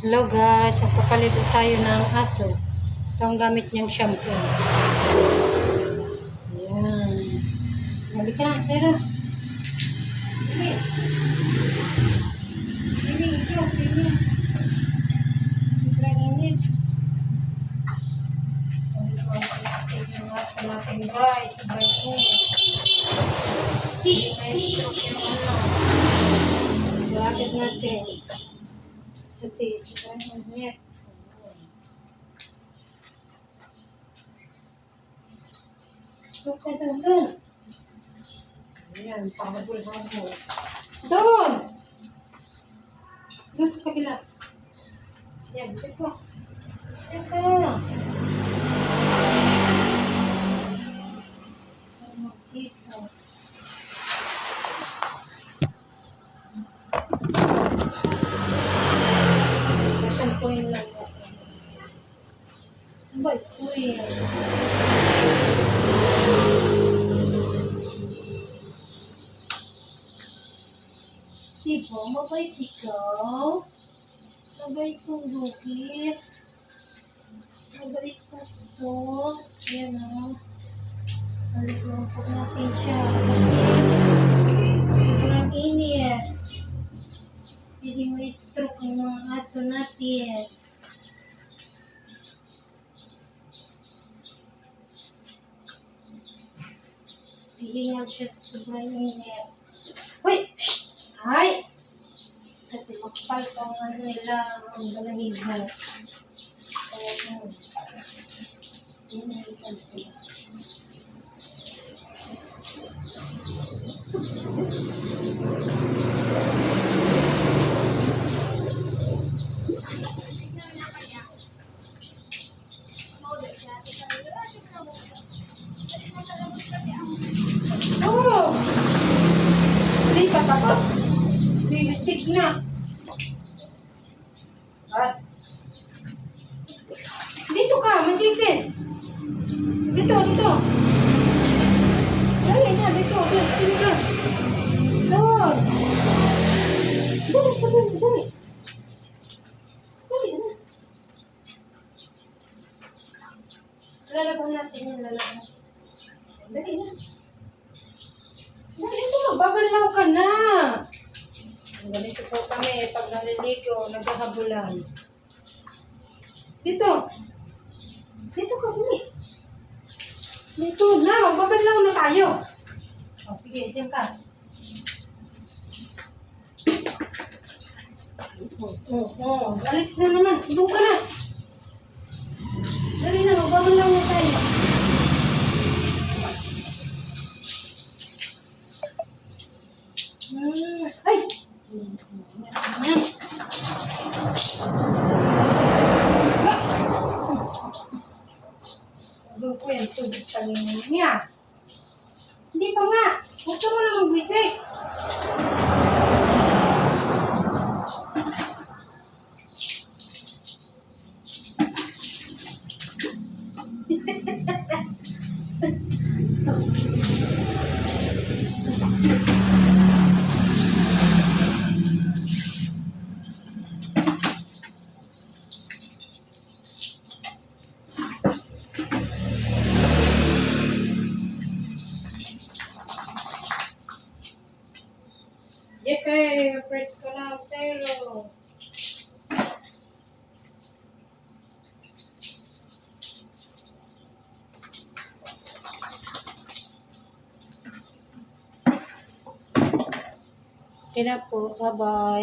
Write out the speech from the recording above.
Hello guys, magpapalit tayo ng aso. Ito ang gamit niyang shampoo. Ayan. Balik ka na, Sarah. Sige. Sige, ikaw, sige. Sobrang init. Ang yung aso natin guys, sobrang init. Hindi may stroke yung ano. Bakit natin? Kasi sobrang init. Huwag ka doon. Ayan, pangabulbang mo. Doon! Doon sa kabila. Ayan, dito. Dito. Dito. Kasampuin lang mo. Abay, kuya. Diba, mabait ikaw? Mabait kong lukit. Mabait ko ito. Ayan o. Malipulupok natin siya. Kasi sobrang init. Pwede mo i-stroke ang mga aso natin. Hihingal siya sa sobrang init. Uy! Ay! Kasi makapal pa ang ano nila, ang balahibo. Kaya hinihigan sila. Oh! Hindi pa tapos. Bimisig na. At dito ka, manjipin. Dito. Dali na, dito ka. Doon. Dali. Dali na. Lalabang natin yung lalabang. Dali na. Dali na, babalaw ka na. Ganito po kami pag naliligo, naghahabulan. Dito ka, dali. Dito na, magbabalaw na tayo. O, sige, diyan ka. Alis na naman, doon ka na. Dali na, magbabalaw na tayo. Ay! Huwag ko yung tubig panginin niya. Hindi pa nga. Huwag ka mo na mag-wisik. Jepe, press ko na, pero. Okay na po, bye-bye.